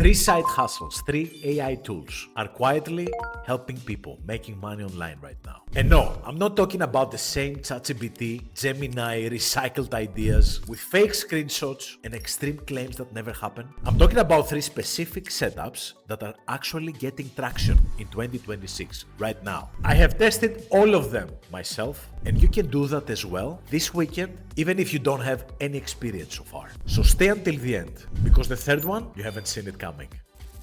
Three side hustles, three AI tools are quietly helping people making money online right now. And no, I'm not talking about the same ChatGPT, Gemini, recycled ideas with fake screenshots and extreme claims that never happen. I'm talking about three specific setups that are actually getting traction in 2026 right now. I have tested all of them myself, and you can do that as well this weekend, even if you don't have any experience so far. So stay until the end, because the third one, you haven't seen it coming.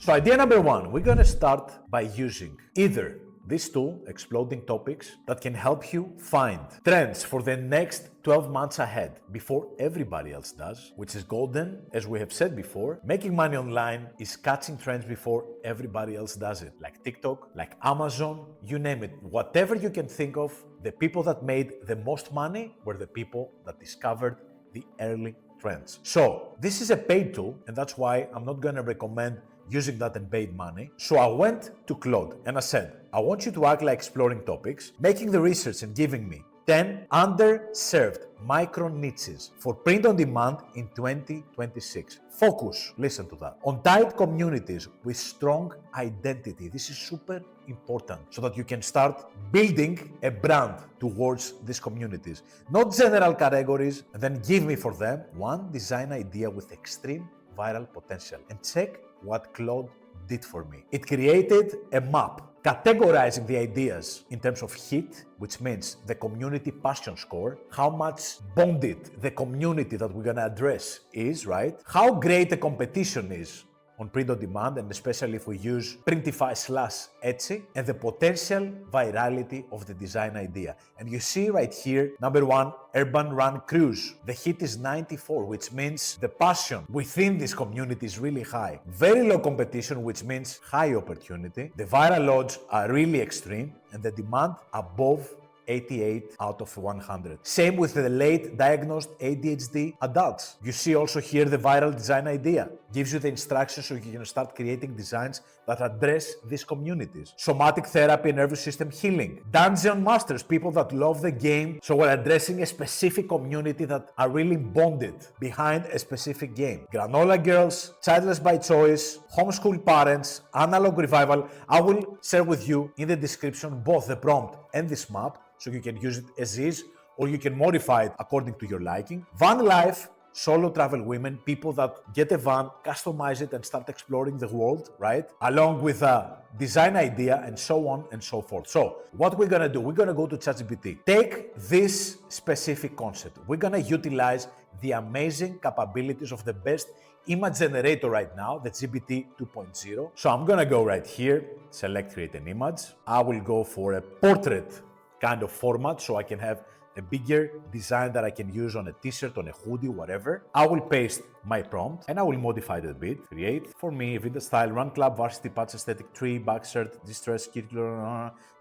So idea number one, we're gonna start by using either this tool, Exploding Topics, that can help you find trends for the next 12 months ahead before everybody else does, which is golden. As we have said before, making money online is catching trends before everybody else does it, like TikTok, like Amazon, you name it. Whatever you can think of, the people that made the most money were the people that discovered the early trends. So this is a paid tool, and that's why I'm not gonna recommend using that and paid money. So I went to Claude and I said, I want you to act like Exploring Topics, making the research and giving me 10 underserved micro niches for print on demand in 2026. Focus, listen to that, on tight communities with strong identity. This is super important so that you can start building a brand towards these communities. Not general categories, and then give me for them one design idea with extreme viral potential. And check what Claude did for me. It created a map categorizing the ideas in terms of hit, which means the community passion score, how much bonded the community that we're gonna address is, right? How great the competition is on print on demand, and especially if we use Printify / Etsy, and the potential virality of the design idea. And you see right here, number one, Urban Run Cruise. The hit is 94, which means the passion within this community is really high. Very low competition, which means high opportunity. The viral odds are really extreme, and the demand above 88 out of 100. Same with the late diagnosed ADHD adults. You see also here the viral design idea. Gives you the instructions so you can start creating designs that address these communities. Somatic therapy, nervous system healing. Dungeon masters, people that love the game. So we're addressing a specific community that are really bonded behind a specific game. Granola girls, childless by choice, homeschool parents, analog revival. I will share with you in the description both the prompt and this map, so you can use it as is, or you can modify it according to your liking. Van life, solo travel women, people that get a van, customize it and start exploring the world, right? Along with a design idea and so on and so forth. So what we're gonna do, we're gonna go to ChatGPT. Take this specific concept. We're gonna utilize the amazing capabilities of the best image generator right now, the GPT 2.0. So I'm gonna go right here, select create an image. I will go for a portrait kind of format, so I can have a bigger design that I can use on a t-shirt, on a hoodie, whatever. I will paste my prompt and I will modify it a bit. Create for me, video style, run club, varsity patch, aesthetic, tree, back shirt, distress, kit,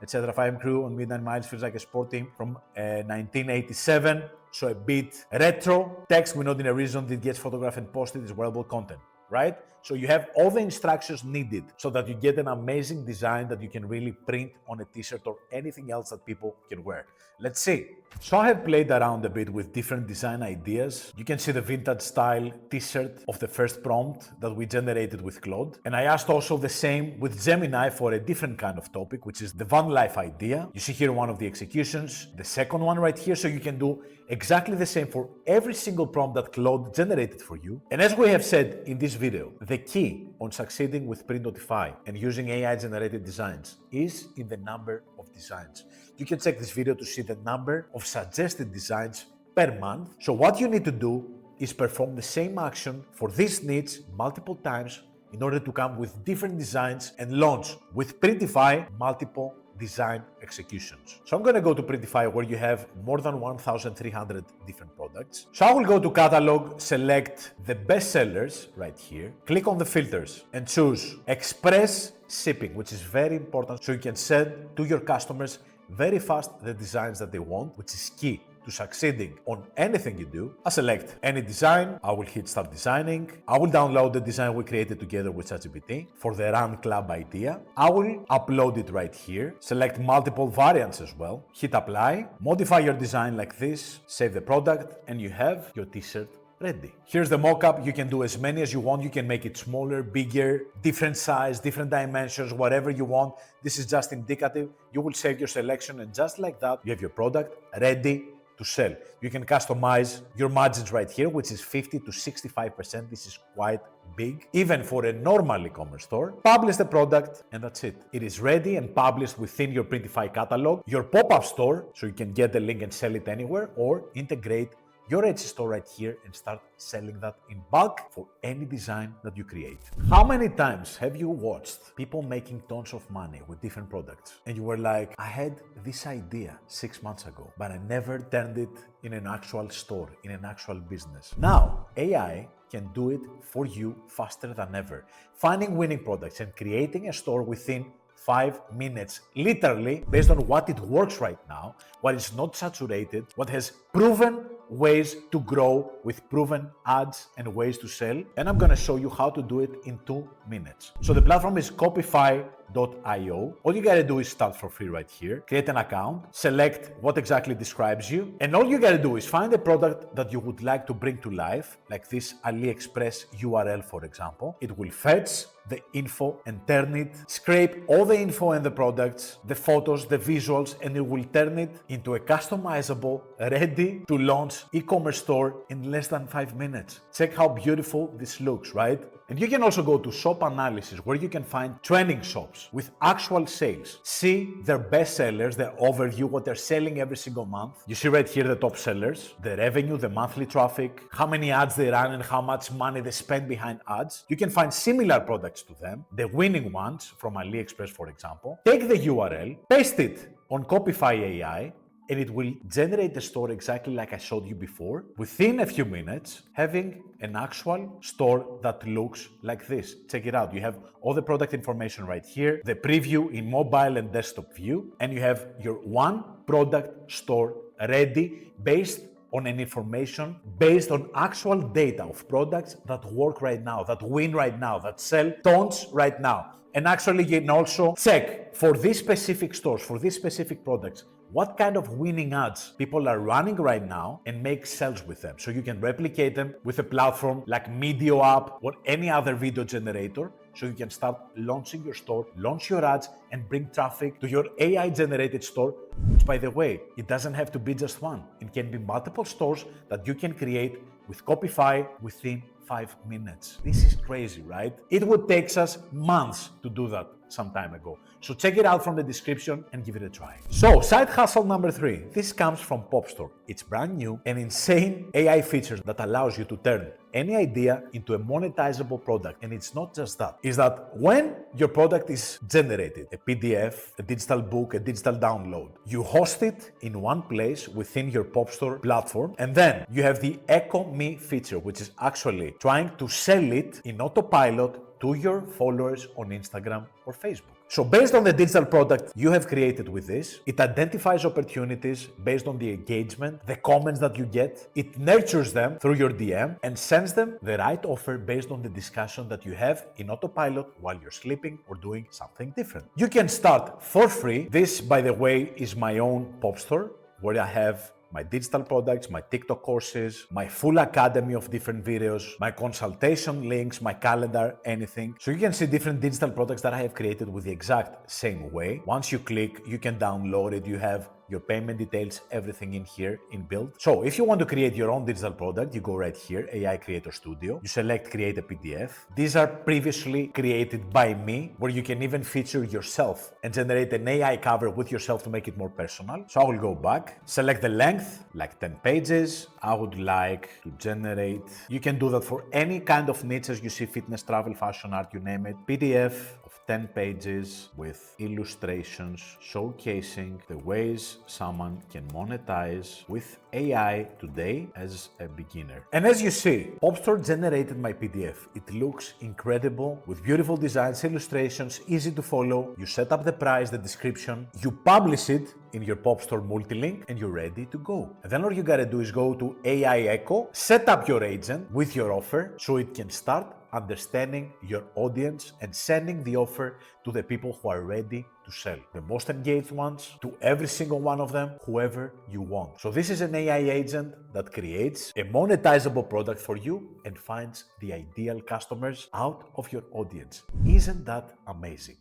etc. 5 crew on midnight miles feels like a sport team from 1987. So a bit retro. Text, we're not in a region that gets photographed and posted, is wearable content, right? So you have all the instructions needed so that you get an amazing design that you can really print on a t-shirt or anything else that people can wear. Let's see. So I have played around a bit with different design ideas. You can see the vintage style t-shirt of the first prompt that we generated with Claude. And I asked also the same with Gemini for a different kind of topic, which is the van life idea. You see here one of the executions, the second one right here. So you can do exactly the same for every single prompt that Claude generated for you. And as we have said in this video, the key on succeeding with Printify and using AI-generated designs is in the number of designs. You can check this video to see the number of suggested designs per month. So what you need to do is perform the same action for this niche multiple times in order to come with different designs and launch with Printify multiple design executions. So I'm going to go to Printify where you have more than 1,300 different products. So I will go to catalog, select the best sellers right here, click on the filters and choose express shipping, which is very important so you can send to your customers very fast the designs that they want, which is key to succeeding on anything you do. I select any design, I will hit start designing. I will download the design we created together with ChatGPT for the Run Club idea. I will upload it right here, select multiple variants as well, hit apply, modify your design like this, save the product, and you have your t-shirt ready. Here's the mockup. You can do as many as you want. You can make it smaller, bigger, different size, different dimensions, whatever you want. This is just indicative. You will save your selection, and just like that, you have your product ready to sell. You can customize your margins right here, which is 50 to 65%. This is quite big, even for a normal e-commerce store. Publish the product, and that's it. It is ready and published within your Printify catalog, your pop-up store, so you can get the link and sell it anywhere, or integrate your Etsy store right here and start selling that in bulk for any design that you create. How many times have you watched people making tons of money with different products and you were like, I had this idea 6 months ago, but I never turned it in an actual store, in an actual business. Now, AI can do it for you faster than ever. Finding winning products and creating a store within 5 minutes, literally, based on what it works right now, what is not saturated, what has proven ways to grow with proven ads and ways to sell. And I'm gonna show you how to do it in 2 minutes. So the platform is Copify.io. All you gotta do is start for free right here, create an account, select what exactly describes you, and all you gotta do is find a product that you would like to bring to life, like this AliExpress URL, for example. It will fetch the info and turn it, scrape all the info and the products, the photos, the visuals, and it will turn it into a customizable, ready to launch e-commerce store in less than 5 minutes. Check how beautiful this looks, right? And you can also go to shop analysis, where you can find trending shops with actual sales. See their best sellers, their overview, what they're selling every single month. You see right here the top sellers, the revenue, the monthly traffic, how many ads they run and how much money they spend behind ads. You can find similar products to them, the winning ones from AliExpress, for example. Take the URL, paste it on Copify AI, and it will generate a store exactly like I showed you before, within a few minutes, having an actual store that looks like this. Check it out. You have all the product information right here, the preview in mobile and desktop view, and you have your one product store ready based on an information based on actual data of products that work right now, that win right now, that sell tons right now. And actually, you can also check for these specific stores, for these specific products, what kind of winning ads people are running right now and make sales with them. So you can replicate them with a platform like Medio App or any other video generator. So you can start launching your store, launch your ads, and bring traffic to your AI-generated store, which, by the way, it doesn't have to be just one. It can be multiple stores that you can create with Copify within 5 minutes. This is crazy, right? It would take us months to do that some time ago. So check it out from the description and give it a try. So side hustle number 3. This comes from Pop.store. It's brand new, an insane AI feature that allows you to turn any idea into a monetizable product. And it's not just that. It's that when your product is generated, a PDF, a digital book, a digital download, you host it in one place within your Pop.store platform. And then you have the Echo Me feature, which is actually trying to sell it in autopilot to your followers on Instagram or Facebook. So based on the digital product you have created with this, it identifies opportunities based on the engagement, the comments that you get. It nurtures them through your DM and sends them the right offer based on the discussion that you have in autopilot while you're sleeping or doing something different. You can start for free. This, by the way, is my own Pop.store, where I have my digital products, my TikTok courses, my full academy of different videos, my consultation links, my calendar, anything. So you can see different digital products that I have created with the exact same way. Once you click, you can download it. You have your payment details, everything in here inbuilt. So if you want to create your own digital product, you go right here, AI Creator Studio. You select Create a PDF. These are previously created by me, where you can even feature yourself and generate an AI cover with yourself to make it more personal. So I will go back, select the length, like 10 pages. I would like to generate, you can do that for any kind of niches you see, fitness, travel, fashion, art, you name it. PDF of 10 pages with illustrations showcasing the ways someone can monetize with AI today as a beginner. And as you see, Pop.store generated my PDF. It looks incredible with beautiful designs, illustrations, easy to follow. You set up the price, the description, you publish it in your Pop.store multi-link, and you're ready to go. And then all you gotta do is go to AI Echo, set up your agent with your offer so it can start understanding your audience and sending the offer to the people who are ready to sell. The most engaged ones, to every single one of them, whoever you want. So this is an AI agent that creates a monetizable product for you and finds the ideal customers out of your audience. Isn't that amazing?